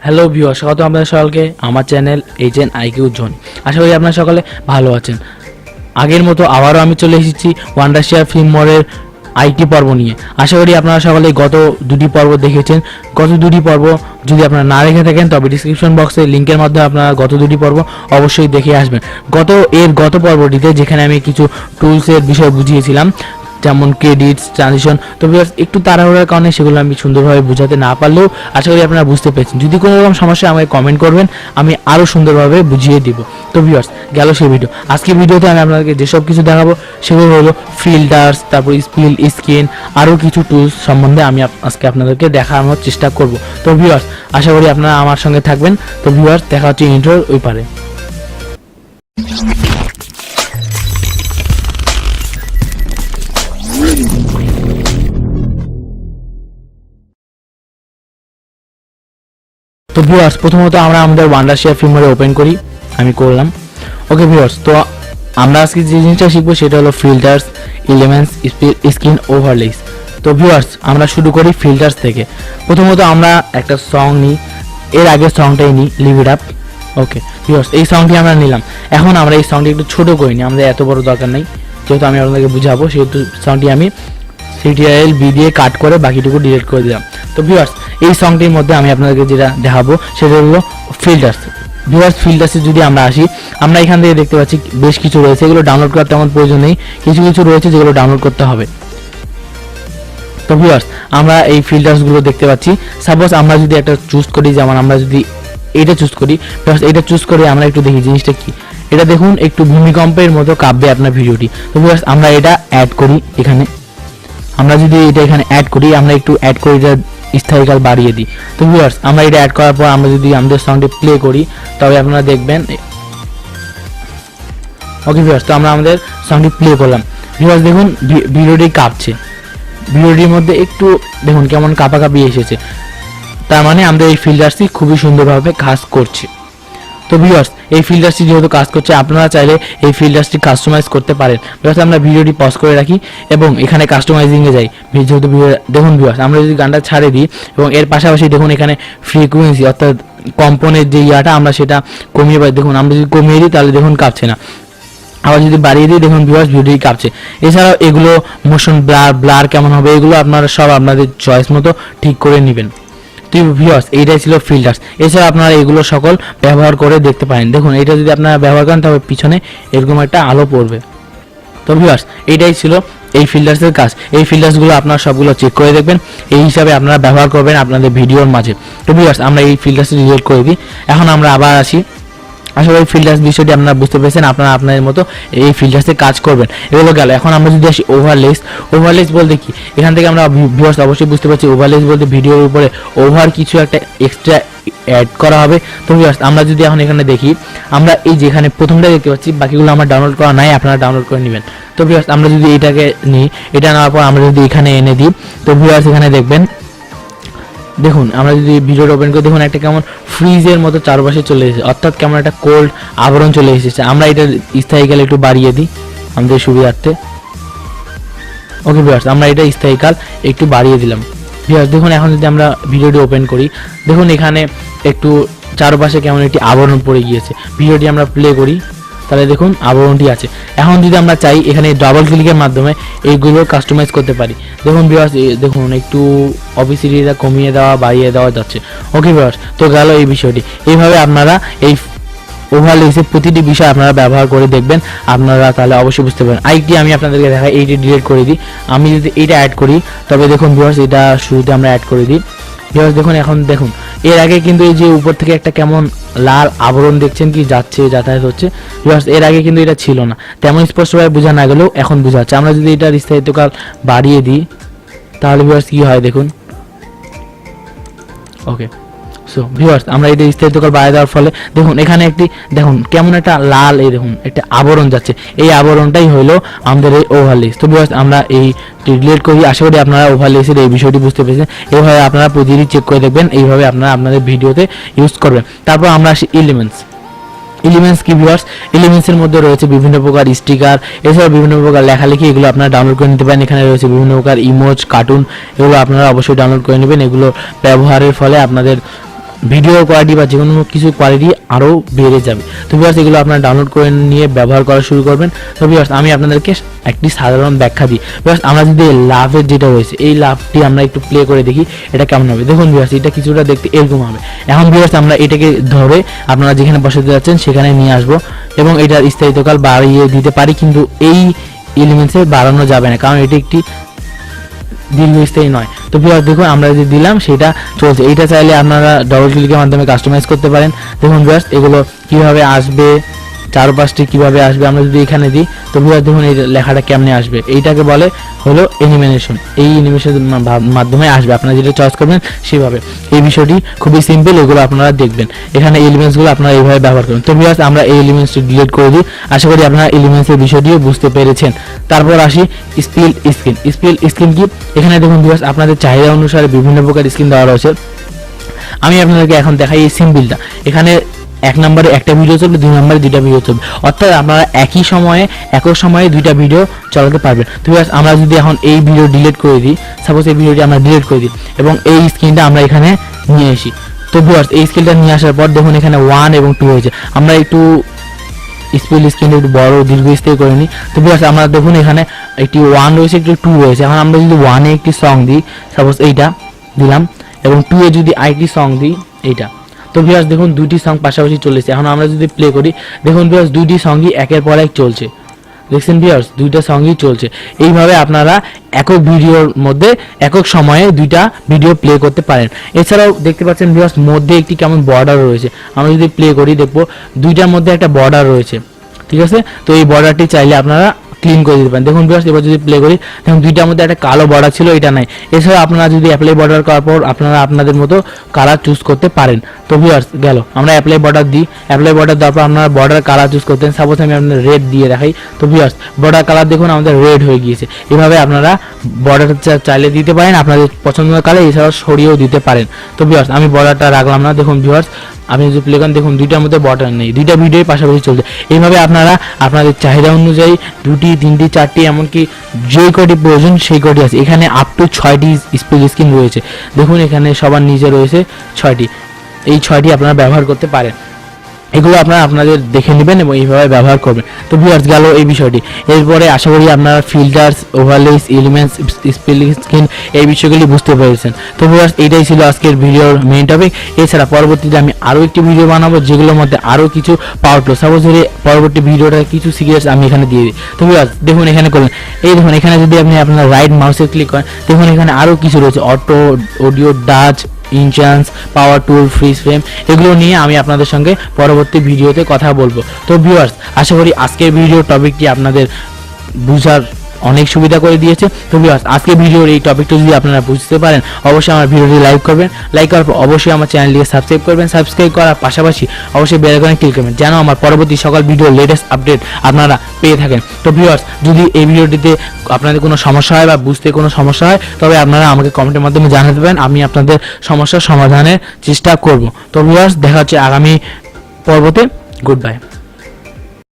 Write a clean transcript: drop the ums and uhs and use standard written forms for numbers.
Hello viewer, স্বাগত আপনাদের সকলকে আমার চ্যানেল এজেন্ট আইকিউ জোন। আশা করি আপনারা সকলে ভালো আছেন। আগের মতো আবারও আমি চলে এসেছি ওয়ান্ডারশেয়ার ফিল্মোরের আইটি পর্ব নিয়ে। আশা করি আপনারা সকলে গত দুটি পর্ব দেখেছেন। গত দুটি পর্ব যদি আপনারা না দেখে থাকেন তবে ডিসক্রিপশন বক্সে লিঙ্কের মাধ্যমে আপনারা গত দুটি পর্ব অবশ্যই দেখে আসবেন। গত পর্বটিতে যেখানে আমি কিছু টুলসের বিষয় বুঝিয়েছিলাম, যেমন ক্রেডিটস, ট্রানজিশন, তো ভিউয়ার্স একটু তাড়াহুড়োর কারণে সেগুলো আমি সুন্দরভাবে বোঝাতে না পারলেও আশা করি আপনারা বুঝতে পেরেছেন। যদি কোনো রকম সমস্যা আমাকে কমেন্ট করবেন, আমি আরও সুন্দরভাবে বুঝিয়ে দিব। তো ভিউয়ার্স গেল সেই ভিডিও। আজকে ভিডিওতে আমি আপনাদেরকে যেসব কিছু দেখাবো সেগুলো হলো ফিল্টার্স, তারপর স্পিল, স্ক্রিন, আরও কিছু টুলস সম্বন্ধে আমি আজকে আপনাদেরকে দেখানোর চেষ্টা করব। তো ভিউয়ার্স আশা করি আপনারা আমার সঙ্গে থাকবেন। তো ভিউয়ার্স দেখা হচ্ছে ইন্ট্রোর ওই পারে। তো ভিউয়ার্স প্রথমত আমরা আমাদের ওয়ান্ডারশেয়ার ফিল্মোরে ওপেন করি। আমি করলাম। ওকে ভিউয়ার্স, তো আমরা আজকে যে জিনিসটা শিখবো সেটা হলো ফিল্টার্স, এলিমেন্টস, স্ক্রিন, ওভারলেস। তো ভিউয়ার্স আমরা শুরু করি ফিল্টার্স থেকে। প্রথমত আমরা একটা সং নিই, এর আগের সংটাই নিই, live it up. Okay viewers এই সংটি আমরা নিলাম। এখন আমরা এই সংটি একটু ছোটো করে নিই, আমাদের এত বড় দরকার নেই, যেহেতু আমি আপনাদেরকে বুঝাবো সেহেতু সংটি আমি সিটিআইএল বি দিয়ে কাট করে বাকিটুকু ডিলিট করে দিলাম। তো ভিউয়ার্স এই সংটির মধ্যে আমি আপনাদেরকে যেটা দেখাবো সেটা হলো ফিল্টার্স। ভিউয়ার্স ফিল্টার্সে যদি আমরা আসি, আমরা এখান থেকে দেখতে পাচ্ছি বেশ কিছু রয়েছে, এগুলো ডাউনলোড করার তেমন প্রয়োজন নেই, কিছু কিছু রয়েছে যেগুলো ডাউনলোড করতে হবে। তো ভিউয়ার্স আমরা এই ফিল্টার্সগুলো দেখতে পাচ্ছি। সাপোজ আমরা যদি একটা চুজ করি, যেমন আমরা যদি এইটা চুজ করি, এইটা চুজ করে আমরা একটু দেখি জিনিসটা কি। এটা দেখুন একটু ভূমিকম্পের মতো কাঁপবে আপনার ভিডিওটি। তো ভিউয়ার্স আমরা এটা অ্যাড করি এখানে। আমরা যদি এটা এখানে অ্যাড করি, আমরা একটু অ্যাড করে এটা স্থায়ীকাল বাড়িয়ে দিই। তো ভিউয়ার্স আমরা এটা অ্যাড করার পর আমরা যদি আমাদের সাউন্ডে প্লে করি তবে আপনারা দেখবেন। ওকে ভিউয়ার্স তো আমরা আমাদের সাউন্ডে প্লে করলাম। ভিউয়ার্স দেখুন ভিডিওটি কাঁপছে, ভিডিওটির মধ্যে একটু দেখুন কেমন কাঁপাকাঁপি এসেছে, তার মানে আমাদের এই ফিল্টারটি খুবই সুন্দরভাবে কাজ করছে। তো ভিউয়ার্স এই ফিল্টারটি যেহেতু কাজ করছে, আপনারা চাইলে এই ফিল্টারটি কাস্টমাইজ করতে পারেন। ভিউয়ার্স আমরা ভিডিওটি পজ করে রাখি এবং এখানে কাস্টমাইজিংয়ে যাই। যেহেতু দেখুন ভিউয়ার্স আমরা যদি গানটা ছাড়ে দিই এবং এর পাশাপাশি দেখুন এখানে ফ্রিকোয়েন্সি অর্থাৎ কম্পনের যে ইয়াটা আমরা সেটা কমিয়ে পাই। দেখুন আমরা যদি কমিয়ে দিই তাহলে দেখুন কাঁপছে না, আবার যদি বাড়িয়ে দিই দেখুন ভিউয়ার্স ভিডিওটি কাঁপছে। এছাড়াও এগুলো মোশন ব্লার কেমন হবে এগুলো আপনারা সব আপনাদের চয়েস মতো ঠিক করে নেবেন। তো ভিউয়ার্স এইটাই ছিল ফিল্টার্স। এছাড়া আপনারা এগুলো সকল ব্যবহার করে দেখতে পারেন। দেখুন এটা যদি আপনারা ব্যবহার করেন তবে পিছনে এরকম একটা আলো পড়বে। তো ভিউয়ার্স এইটাই ছিল এই ফিল্টার্সের কাজ। এই ফিল্টার্সগুলো আপনারা সবগুলো চেক করে দেখবেন, এই হিসাবে আপনারা ব্যবহার করবেন আপনাদের ভিডিওর মাঝে। তো ভিউয়ার্স আমরা এই ফিল্টার্সটি ডিলিট করে দিই। এখন আমরা আবার আসি। আসলে এই ফিল্টার্স বিষয়টি আপনারা বুঝতে পেরেছেন, আপনারা আপনাদের মতো এই ফিল্টার্সে কাজ করবেন। এগুলো গেল। এখন আমরা যদি আসি ওভারলেস বলতে কি, এখান থেকে আমরা ভিউয়ার্স অবশ্যই বুঝতে পারছি ওভারলেস বলতে ভিডিওর উপরে ওভার কিছু একটা এক্সট্রা অ্যাড করা হবে। তো ভিউয়ার্স আমরা যদি এখন এখানে দেখি, আমরা এই যেখানে প্রথমটা দেখতে পাচ্ছি, বাকিগুলো আমার ডাউনলোড করা নাই, আপনারা ডাউনলোড করে নেবেন। তো ভিউয়ার্স আমরা যদি এটাকে নিই, এটা নেওয়ার পর আমরা যদি এখানে এনে দিই, তো ভিউয়ার্স এখানে দেখবেন দেখুন আমরা যদি ভিডিওটা ওপেন করি দেখুন একটা কেমন ফ্রিজের মতো চারপাশে চলে এসেছে, অর্থাৎ কেমন একটা কোল্ড আবরণ চলে এসেছে। আমরা এটা স্থায়ীকাল একটু বাড়িয়ে দিই আমাদের সুবিধার্থে। ওকে ভিউয়ার্স আমরা এটা স্থায়ীকাল একটু বাড়িয়ে দিলাম। ভিউয়ার্স দেখুন এখন যদি আমরা ভিডিওটি ওপেন করি দেখুন এখানে একটু চারপাশে কেমন একটি আবরণ পড়ে গিয়েছে। ভিডিওটি আমরা প্লে করি তাহলে দেখুন আবরণটি আছে। এখন যদি আমরা চাই এখানে ডাবল ক্লিকের মাধ্যমে এইগুলো কাস্টমাইজ করতে পারি। দেখুন ভিউয়ার্স দেখুন একটু অপেসিটিটা কমিয়ে দেওয়া বাড়িয়ে দেওয়া যাচ্ছে। ওকে ভিউয়ার্স তো গেল এই বিষয়টি। এইভাবে আপনারা এই ওভারলেসের প্রতিটি বিষয় আপনারা ব্যবহার করে দেখবেন, আপনারা তাহলে অবশ্যই বুঝতে পারবেন। আইটি আমি আপনাদেরকে দেখাই, এইটি ডিলিট করে দিই। আমি যদি এইটা অ্যাড করি তবে দেখুন ভিউয়ার্স এটা শুরুতে আমরা অ্যাড করে দিই। ভিউয়ার্স দেখুন এখন দেখুন এর আগে কিন্তু এই যে উপর থেকে একটা কেমন লাল আবরণ দেখছেন কি যাচ্ছে যাতায়াত হচ্ছে। ভিউয়ার্স এর আগে কিন্তু এটা ছিল না, তেমন স্পষ্টভাবে বোঝা না গেলেও এখন বোঝা যাচ্ছে। আমরা যদি এটা স্থায়িত্বকাল বাড়িয়ে দিই তাহলে ভিউয়ার্স কি হয় দেখুন। ওকে সো ভিউয়ার্স আমরা এটা স্থায়িত্বকাল বাড়িয়ে দেওয়ার ফলে দেখুন এখানে একটি দেখুন কেমন একটা লাল এই দেখুন একটা আবরণ যাচ্ছে, এই আবরণটাই হলো আমাদের এই ওভারলেস। তো ভিউয়ার্স আমরা এই ডিলিট করি। আশা করি আপনারা ওভারলেসের এই বিষয়টি বুঝতে পেরেছেন। এইভাবে আপনারা প্রতিদিন চেক করে দেখবেন, এইভাবে আপনারা আপনাদের ভিডিওতে ইউজ করবেন। তারপর আমরা আসি এলিমেন্টস কি ভিউয়ার্স, এলিমেন্টসের মধ্যে রয়েছে বিভিন্ন প্রকার স্টিকার, এছাড়াও বিভিন্ন প্রকার লেখালেখি, এগুলো আপনারা ডাউনলোড করে নিতে পারেন। এখানে রয়েছে বিভিন্ন প্রকার ইমোজ, কার্টুন, এগুলো আপনারা অবশ্যই ডাউনলোড করে নেবেন। এগুলো ব্যবহারের ফলে আপনাদের ভিডিও কোয়ালিটি বা যে কোনো কিছু কোয়ালিটি আরও বেড়ে যাবে। তো ভিউয়ার্স এগুলো আপনারা ডাউনলোড করে নিয়ে ব্যবহার করা শুরু করবেন। তো ভিউয়ার্স আমি আপনাদেরকে একটি সাধারণ ব্যাখ্যা দিই। ভিউয়ার্স আমরা যদি লাভের যেটা রয়েছে এই লাভটি আমরা একটু প্লে করে দেখি এটা কেমন হবে। দেখুন ভিউয়ার্স এটা কিছুটা দেখতে এরকম হবে। এখন ভিউয়ার্স আমরা এটাকে ধরে আপনারা যেখানে বসাতে যাচ্ছেন সেখানে নিয়ে আসবো এবং এটার স্থায়িত্বকাল বাড়িয়ে দিতে পারি, কিন্তু এই এলিমেন্টসে বাড়ানো যাবে না কারণ এটি একটি দীর্ঘস্থায়ী নয়। তো ভিউয়ার্স দেখুন আমরা যে দিলাম সেটা চলছে। এইটা চাইলে আপনারা ডবল ক্লিকের মাধ্যমে কাস্টমাইজ করতে পারেন। দেখুন ভিউয়ার্স এগুলো কিভাবে আসবে, চারপাশটি কিভাবে আসবে আমরা যদি এখানে দিই তো ভিউয়ার্স দেখুন এই লেখাটা কেমনে আসবে। এইটাকে বলে হলো অ্যানিমেশন। এই অ্যানিমেশনের মাধ্যমে আসবে, আপনারা যেটা চয়েস করবেন সেভাবে। এই বিষয়টি খুবই সিম্পল, এগুলো আপনারা দেখবেন। এখানে এলিমেন্টসগুলো আপনারা এইভাবে ব্যবহার করবেন। তো ভিউয়ার্স আমরা এই এলিমেন্টসটি ডিলিট করে দিই। আশা করি আপনারা এলিমেন্টসের বিষয়টিও বুঝতে পেরেছেন। তারপর আসি স্প্লিট স্ক্রিন। স্প্লিট স্ক্রিন কি? এখানে দেখুন ভিউয়ার্স আপনাদের চাহিদা অনুসারে বিভিন্ন প্রকার স্ক্রিন দেওয়া রয়েছে। আমি আপনাদেরকে এখন দেখাই এই সিম্পলটা। এখানে 1 নম্বরে একটা ভিডিও চলবে, 2 নম্বরে 2টা ভিডিও চলবে, অর্থাৎ আপনারা একক সময়ে 2টা ভিডিও চালাতে পারবেন। তো ভিউয়ার্স আমরা যদি এখন এই ভিডিও ডিলিট করে দিই, সাপোজ এই ভিডিওটি আমরা ডিলিট করে দিই এবং এই স্ক্রিনটা আমরা এখানে নিয়ে আসি। তো ভিউয়ার্স এই স্ক্রিনটা নিয়ে আসার পর দেখুন এখানে 1 এবং 2 হয়েছে। আমরা একটু স্প্লিট স্ক্রিন একটু বড় দীর্ঘস্থায়ী করে নিই। তো ভিউয়ার্স আমরা দেখুন এখানে একটি 1 রয়েছে, একটি 2 রয়েছে। এখন আমরা যদি 1 এ একটি সং দিই, সাপোজ এইটা দিলাম, এবং 2 এ যদি আরেকটি সং দিই এইটা, তো ভিউয়ার্স দেখুন 2টি সং পাশাপাশি চলেছে। এখন আমরা যদি প্লে করি দেখুন ভিউয়ার্স 2টি সঙ্গই একের পর এক চলছে। দেখছেন ভিউয়ার্স 2টা সঙ্গই চলছে। এইভাবে আপনারা একক ভিডিওর মধ্যে একক সময়ে 2টা ভিডিও প্লে করতে পারেন। এছাড়াও দেখতে পাচ্ছেন ভিউয়ার্স মধ্যে একটি কেমন বর্ডার রয়েছে। আমরা যদি প্লে করি দেখবো 2টার মধ্যে একটা বর্ডার রয়েছে, ঠিক আছে। তো এই বর্ডারটি চাইলে আপনারা ক্লিন করে দিতে পারেন। দেখুন ভিউয়ার্স এবার যদি প্লে করি দেখুন 2টার মধ্যে একটা কালো বর্ডার ছিল, এটা নাই। এছাড়া আপনারা যদি অ্যাপ্লাই বর্ডার করার পর আপনারা আপনাদের মতো কালার চুজ করতে পারেন। তো ভিউয়ার্স গেল, আমরা অ্যাপ্লাই বর্ডার দিই। অ্যাপ্লাই বর্ডার দেওয়ার পর আপনারা বর্ডার কালার চুজ করতেন। সাপোজ আমি আপনাদের রেড দিয়ে দেখাই। তো ভিউয়ার্স বর্ডার কালার দেখুন আমাদের রেড হয়ে গিয়েছে। এভাবে আপনারা বর্ডার চাইলে দিতে পারেন আপনাদের পছন্দের কালার, এছাড়াও সরিয়েও দিতে পারেন। তো ভিউয়ার্স আমি বর্ডারটা রাখলাম না। দেখুন ভিউয়ার্স আপনি যদি প্লে করেন দেখুন 2টার মধ্যে বর্ডার নেই, 2টা ভিডিওই পাশাপাশি চলছে। এইভাবে আপনারা আপনাদের চাহিদা অনুযায়ী 2টি 3টি 4টি এমনকি যে কটি প্রয়োজন সেই কটি আছে। এখানে আপ টু 6টি স্প্লিট স্ক্রিন রয়েছে। দেখুন এখানে সবার নিচে রয়েছে 6টি। এই 6টি আপনারা ব্যবহার করতে পারেন। এগুলো আপনারা আপনাদের দেখে নেবেন এবং এইভাবে ব্যবহার করবেন। তো ভিউয়ার্স গেল এই বিষয়টি। এরপরে আশা করি আপনারা filters, overlays, elements, split screen এই বিষয়গুলি বুঝতে পেরেছেন। তো ভিউয়ার্স এটাই ছিল আজকের ভিডিওর মেইন টপিক। এছাড়া পরবর্তীতে আমি আরও একটি ভিডিও বানাবো যেগুলোর মধ্যে আরও কিছু পাওয়ার প্লো, সাপোজ পরবর্তী ভিডিওটা কিছু সিক্রেটস আমি এখানে দিয়ে দিই। তো ভিউয়ার্স দেখুন এখানে করলেন, এই দেখুন এখানে যদি আপনি আপনার রাইট মাউসে ক্লিক করেন দেখুন এখানে আরও কিছু রয়েছে, অটো, অডিও, ডাচ, ইনচান্স, পাওয়ার টুল, ফ্রিজ ফ্রেম, এগুলো নিয়ে আমি আপনাদের সঙ্গে পরবর্তী ভিডিওতে কথা বলবো। তো ভিউয়ার্স আশা করি আজকের ভিডিও টপিকটি আপনাদের বুঝার অনেক সুবিধা করে দিয়েছে। তো ভিউয়ার্স আজকে ভিডিওর এই টপিকটা যদি আপনারা বুঝতে পারেন অবশ্যই আমার ভিডিওটি লাইক করবেন। লাইক করার পর অবশ্যই আমার চ্যানেলটিকে সাবস্ক্রাইব করবেন। সাবস্ক্রাইব করার পাশাপাশি অবশ্যই বেল আইকনে ক্লিক করবেন যেন আমার পরবর্তী সকল ভিডিওর লেটেস্ট আপডেট আপনারা পেয়ে থাকেন। তো ভিউয়ার্স যদি এই ভিডিওটিতে আপনাদের কোনো সমস্যা হয় বা বুঝতে কোনো সমস্যা হয় তবে আপনারা আমাকে কমেন্টের মাধ্যমে জানাতে পারেন, আমি আপনাদের সমস্যার সমাধানের চেষ্টা করব। তো ভিউয়ার্স দেখা হচ্ছে আগামী পর্বতে। Good bye.